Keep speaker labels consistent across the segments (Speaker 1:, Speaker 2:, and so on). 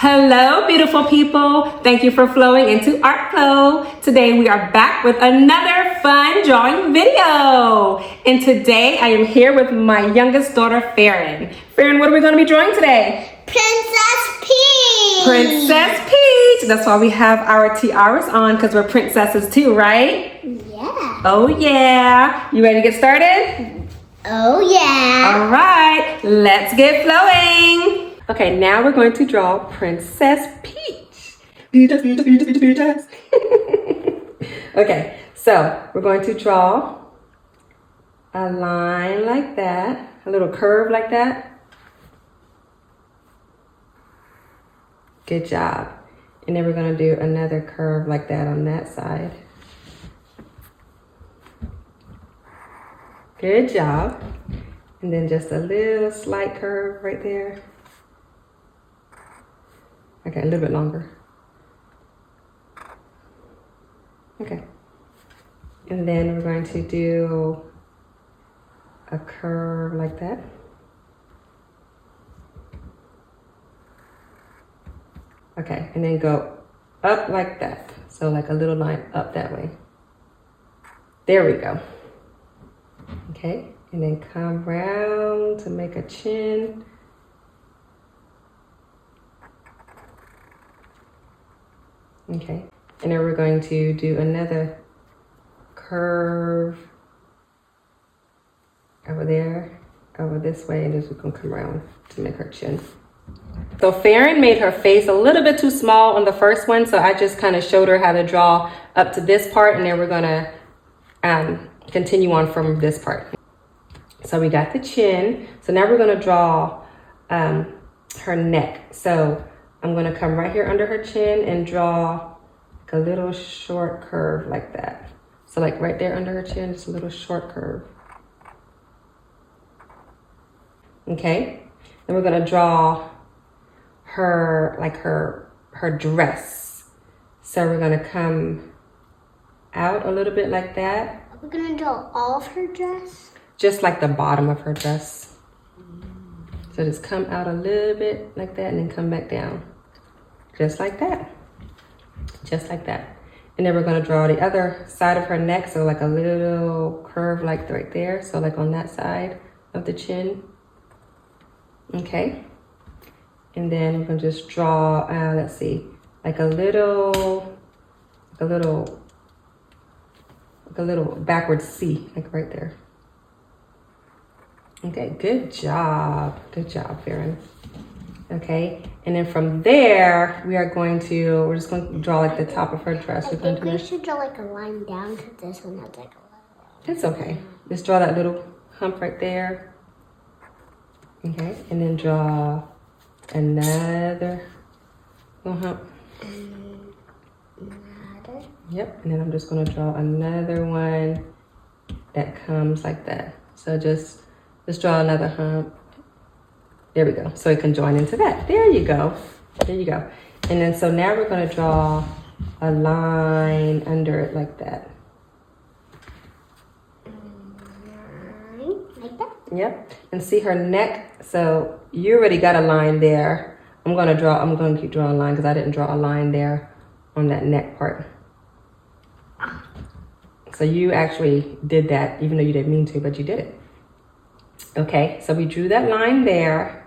Speaker 1: Hello, beautiful people. Thank you for flowing into Art Flow. Today we are back with another fun drawing video. And today I am here with my youngest daughter, Farron. Farron, what are we going to be drawing today?
Speaker 2: Princess Peach.
Speaker 1: Princess Peach. That's why we have our tiaras on, because we're princesses too, right?
Speaker 2: Yeah.
Speaker 1: Oh yeah. You ready to get started?
Speaker 2: Oh yeah.
Speaker 1: All right, let's get flowing. Okay, now we're going to draw Princess Peach. Peaches, peaches, peaches, peaches, peaches. Okay, so we're going to draw a line like that, a little curve like that. Good job. And then we're going to do another curve like that on that side. Good job. And then just a little slight curve right there. Okay, a little bit longer. Okay. And then we're going to do a curve like that. Okay, and then go up like that. So like a little line up that way. There we go. Okay, and then come round to make a chin. Okay, and then we're going to do another curve over there, over this way, and just we're gonna come around to make her chin. So Farron made her face a little bit too small on the first one, so I just kind of showed her how to draw up to this part, and then we're gonna continue on from this part. So we got the chin. So now we're gonna draw her neck. So I'm gonna come right here under her chin and draw like a little short curve like that. So like right there under her chin, just a little short curve. Okay, then we're gonna draw her, like her dress. So we're gonna come out a little bit like that.
Speaker 2: We're gonna draw all of her dress?
Speaker 1: Just like the bottom of her dress. So just come out a little bit like that and then come back down. Just like that. Just like that. And then we're gonna draw the other side of her neck. So like a little curve like right there. So like on that side of the chin. Okay. And then we're gonna just draw, let's see, like a little backward C, like right there. Okay, good job. Good job, Farron. Okay, and then from there, we're just going to draw like the top of her dress.
Speaker 2: I think we should draw like a line down because this one has like a little.
Speaker 1: That's okay. Just draw that little hump right there. Okay, and then draw another little hump.
Speaker 2: Another.
Speaker 1: Yep, and then I'm just going to draw another one that comes like that. So just draw another hump. There we go. So it can join into that. There you go. There you go. And then so now we're going to draw a line under it like that.
Speaker 2: Like that?
Speaker 1: Yep. And see her neck. So you already got a line there. I'm going to keep drawing a line because I didn't draw a line there on that neck part. So you actually did that, even though you didn't mean to, but you did it. Okay, so we drew that line there.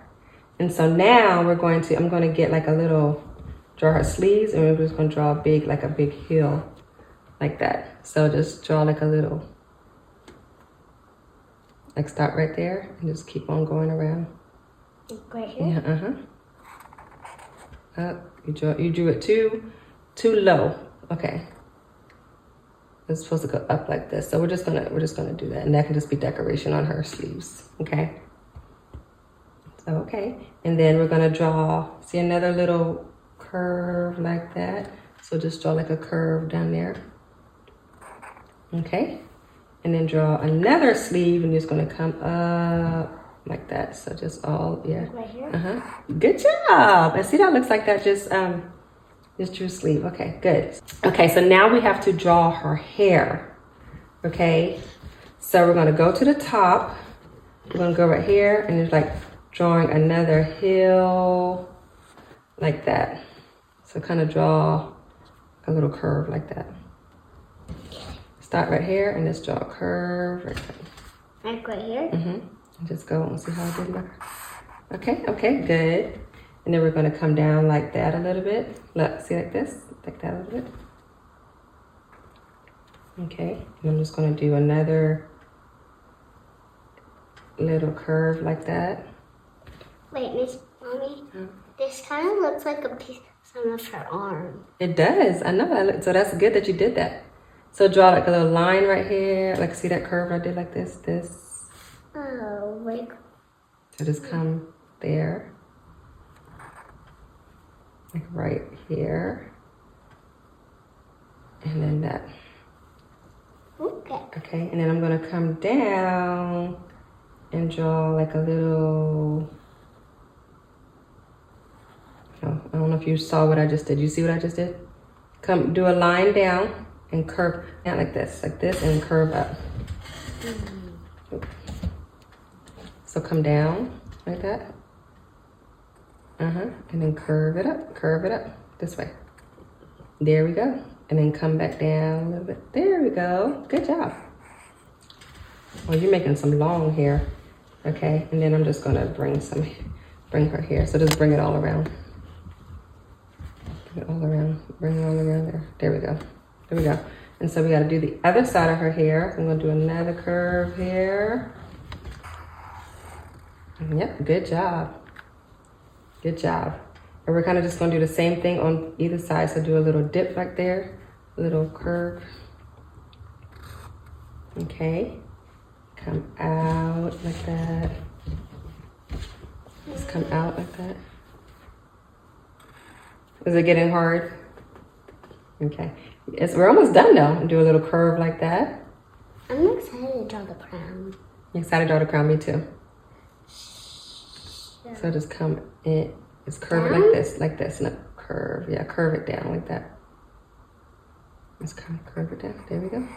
Speaker 1: And so now I'm going to get like draw her sleeves, and we're just going to draw a big heel like that. So just draw like a little, like start right there and just keep on going around.
Speaker 2: Right here?
Speaker 1: Yeah, Up, you drew it too low. Okay. It's supposed to go up like this. So we're just gonna do that. And that can just be decoration on her sleeves. Okay. So okay. And then we're gonna draw, see another little curve like that. So just draw like a curve down there. Okay. And then draw another sleeve and it's gonna come up like that. So just yeah.
Speaker 2: Right here?
Speaker 1: Good job. And see, that looks like that just drew sleeve. Okay, good. Okay, so now we have to draw her hair. Okay, so we're gonna go to the top. We're gonna go right here and it's like drawing another hill like that. So kind of draw a little curve like that. Start right here and just draw a curve right there.
Speaker 2: Like right here?
Speaker 1: And just go and see how I did there. Okay, okay, good. And then we're gonna come down like that a little bit. Look, see like this? Like that a little bit. Okay, and I'm just gonna do another little curve like that.
Speaker 2: Wait, Miss Mommy, this kind of looks like a piece of her arm.
Speaker 1: It does, I know that. So that's good that you did that. So draw like a little line right here. Like see that curve I did like this, this.
Speaker 2: Oh, wait.
Speaker 1: So just come there. Like right here. And then that.
Speaker 2: Okay.
Speaker 1: Okay, and then I'm gonna come down and draw like a little, I don't know if you saw what I just did. You see what I just did? Come do a line down and curve down like this, and curve up. So come down like that. And then curve it up this way. There we go. And then come back down a little bit. There we go. Good job. Well, you're making some long hair. Okay, and then I'm just gonna bring her hair. So just bring it all around. Bring it all around there. There we go. There we go. And so we gotta do the other side of her hair. I'm gonna do another curve here. Yep, good job. Good job. And we're kind of just gonna do the same thing on either side. So do a little dip right there, a little curve. Okay. Come out like that. Just come out like that. Is it getting hard? Okay. Yes, we're almost done though. Do a little curve like that.
Speaker 2: I'm excited to draw the crown.
Speaker 1: You excited to draw the crown? Me too. So just come in. Just curve it like this, and curve. Yeah, curve it down like that. Just kind of curve it down. There we go.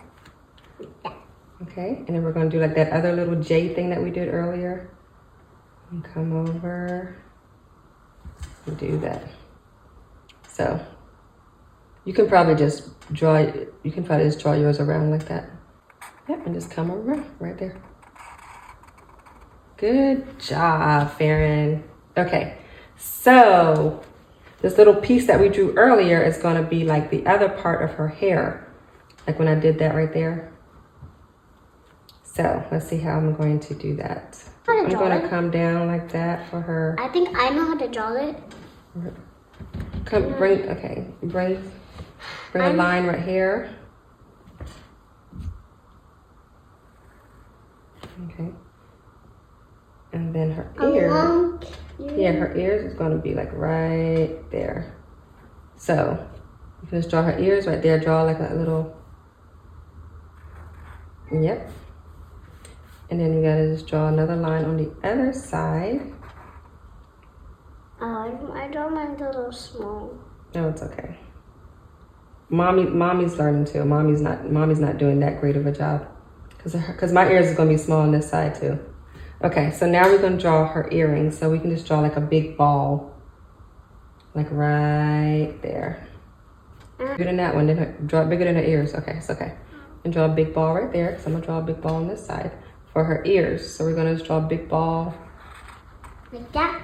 Speaker 1: Okay, and then we're gonna do like that other little J thing that we did earlier. And come over and do that. So you can probably just draw. You can probably just draw yours around like that. Yep, and just come over right there. Good job, Farron. Okay, so this little piece that we drew earlier is gonna be like the other part of her hair. Like when I did that right there. So let's see how I'm going to do that. I'm gonna come down like that for her.
Speaker 2: I think I know how to draw it.
Speaker 1: Bring a line right here. Okay. And then her ear. Yeah, her ears is gonna be like right there. So you can just draw her ears right there. Draw like a little. Yep. And then you gotta just draw another line on the other side.
Speaker 2: Oh, I draw mine a little small.
Speaker 1: No, it's okay. Mommy's learning too. Mommy's not doing that great of a job. Cause my ears is gonna be small on this side too. Okay, so now we're gonna draw her earrings. So we can just draw like a big ball. Like right there. Bigger than that one, then draw it bigger than her ears. Okay, it's okay. And draw a big ball right there, because I'm gonna draw a big ball on this side for her ears. So we're gonna just draw a big ball.
Speaker 2: Like that?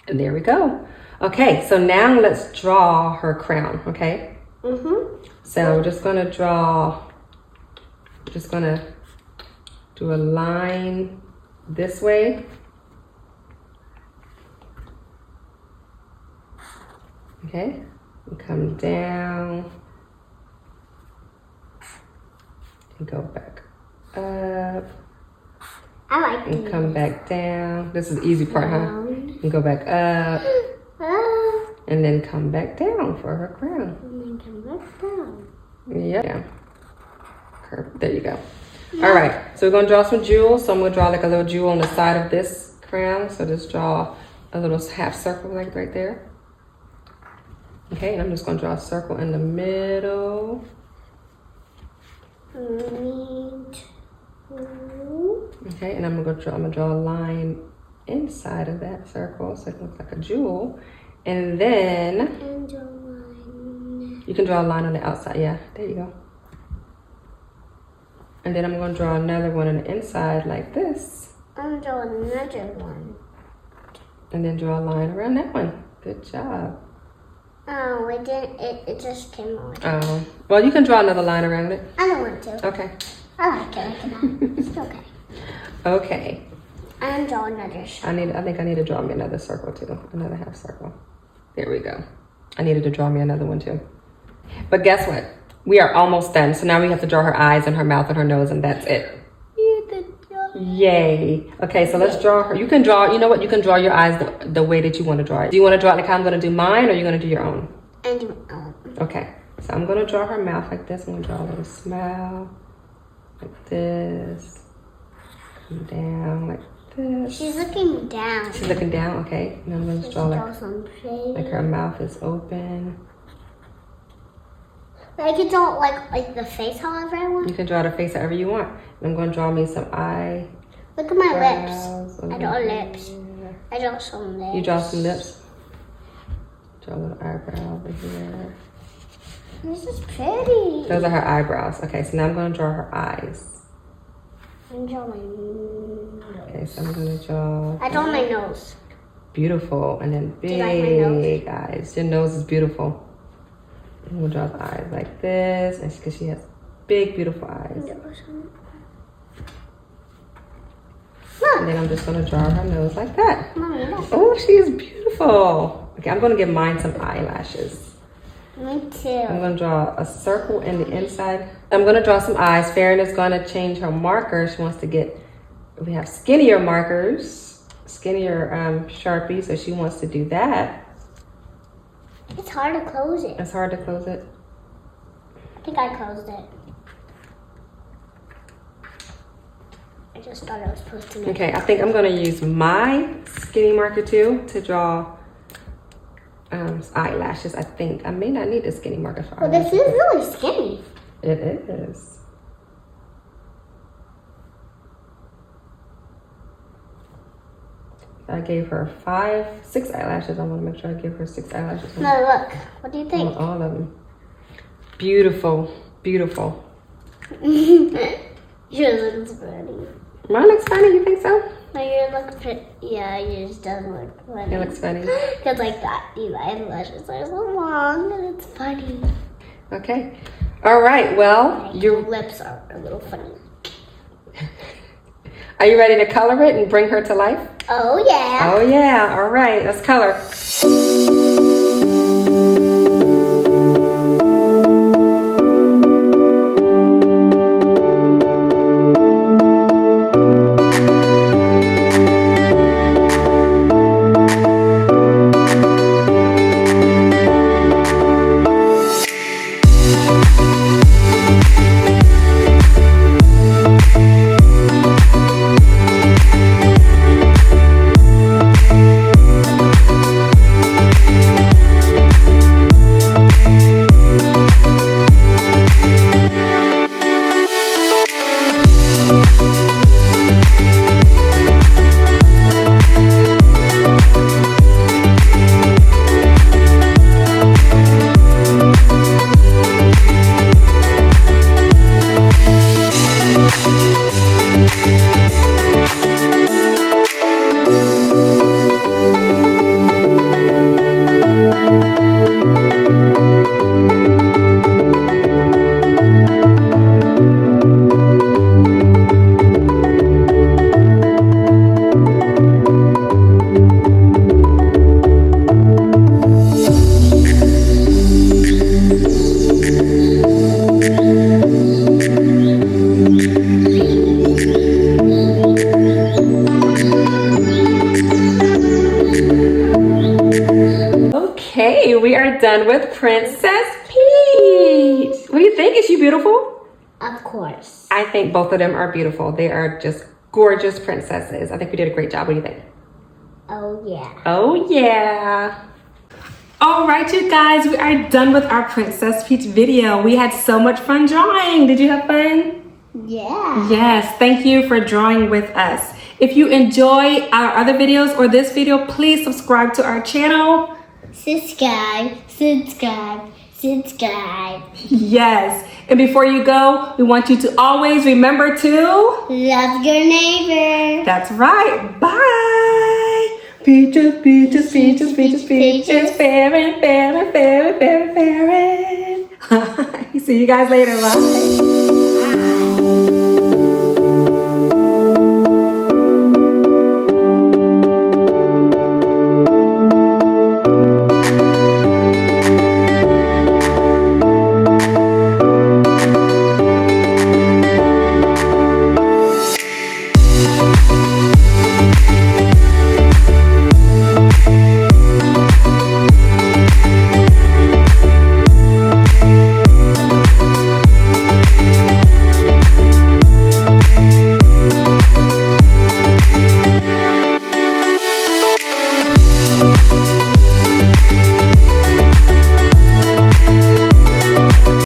Speaker 1: And there we go. Okay, so now let's draw her crown, okay? So we're just gonna do a line this way. Okay, and come down and go back up.
Speaker 2: I like
Speaker 1: and come back down. This is the easy part, huh? And go back up. And then come back down for her crown.
Speaker 2: And then come back down.
Speaker 1: Yeah. Curve. There you go. All right. So we're gonna draw some jewels. So I'm gonna draw like a little jewel on the side of this crown. So just draw a little half circle like right there. Okay, and I'm just gonna draw a circle in the middle. Okay, and I'm gonna draw a line inside of that circle so it looks like a jewel. And then
Speaker 2: And draw a line.
Speaker 1: you can draw a line on the outside. Yeah, there you go. And then I'm going to draw another one on the inside like this.
Speaker 2: I'm draw another one.
Speaker 1: And then draw a line around that one. Good job.
Speaker 2: Oh, it didn't. It just came out.
Speaker 1: Oh, well, you can draw another line around it.
Speaker 2: I don't want to.
Speaker 1: Okay.
Speaker 2: I like it like that. It's okay.
Speaker 1: Okay.
Speaker 2: And draw another circle.
Speaker 1: I think I need to draw me another circle too. Another half circle. There we go. I needed to draw me another one too. But guess what? We are almost done. So now we have to draw her eyes and her mouth and her nose, and that's it. Yay. Okay, so let's draw her. You can draw, you know what? You can draw your eyes the way that you want to draw it. Do you want to draw it like how I'm going to do mine, or are you going to do your own?
Speaker 2: And do
Speaker 1: Okay, so I'm going to draw her mouth like this. I'm going to draw a little smile like this. And down like this.
Speaker 2: She's looking down.
Speaker 1: She's looking down, okay. And I'm going to draw like her mouth is open.
Speaker 2: I can draw like the face however I want.
Speaker 1: You can draw the face however you want. And I'm going to draw me some eye.
Speaker 2: Look at my lips. I draw lips. I draw some lips.
Speaker 1: You draw some lips. Draw a little eyebrow over here.
Speaker 2: This is pretty.
Speaker 1: Those are her eyebrows. Okay, so now I'm going to draw her eyes.
Speaker 2: And draw my nose.
Speaker 1: Okay, so I'm going to draw.
Speaker 2: I draw my nose.
Speaker 1: Beautiful. And then
Speaker 2: Do you like my nose?
Speaker 1: big eyes. Your nose is beautiful. And we'll draw the eyes like this. And because she has big, beautiful eyes. And then I'm just going to draw her nose like that.
Speaker 2: Mommy, look.
Speaker 1: Oh, she is beautiful. Okay, I'm going to give mine some eyelashes.
Speaker 2: Me too.
Speaker 1: I'm going to draw a circle in the inside. I'm going to draw some eyes. Farron is going to change her marker. She wants to get, we have skinnier markers, skinnier Sharpies, so she wants to do that.
Speaker 2: It's hard to close it.
Speaker 1: It's hard to close it.
Speaker 2: I think I closed it. I just thought I was supposed to make
Speaker 1: Okay, I think I'm going to use my skinny marker too to draw eyelashes, I think. I may not need the skinny marker for
Speaker 2: Well, this
Speaker 1: eyelashes.
Speaker 2: is really skinny.
Speaker 1: It is. I gave her 6 eyelashes. I want to make sure I give her 6 eyelashes.
Speaker 2: No, look. What do you
Speaker 1: I
Speaker 2: think?
Speaker 1: want all of them. Beautiful, beautiful.
Speaker 2: Yours looks pretty.
Speaker 1: Mine looks funny, you think so?
Speaker 2: No, yours looks pretty. Yeah, yours does look funny.
Speaker 1: It looks funny.
Speaker 2: Because like that, these eyelashes are so long and it's funny.
Speaker 1: Okay. All right, well,
Speaker 2: Your lips are a little funny.
Speaker 1: are you ready to color it and bring her to life?
Speaker 2: Oh, yeah.
Speaker 1: Oh yeah, all right, let's color. Okay, we are done with Princess Peach. What do you think? Is she beautiful?
Speaker 2: Of course.
Speaker 1: I think both of them are beautiful. They are just gorgeous princesses. I think we did a great job. What do you think?
Speaker 2: Oh, yeah.
Speaker 1: Oh, yeah. All right, you guys, we are done with our Princess Peach video. We had so much fun drawing. Did you have fun?
Speaker 2: Yeah.
Speaker 1: Yes, thank you for drawing with us. If you enjoy our other videos or this video, please subscribe to our channel.
Speaker 2: subscribe, subscribe, subscribe.
Speaker 1: Yes. And before you go, we want you to always remember to
Speaker 2: Love your neighbor.
Speaker 1: That's right. Bye. Peaches, peaches, peaches, peaches, peaches. Farron, Farron, Farron, Farron, Farron. See you guys later. Bye.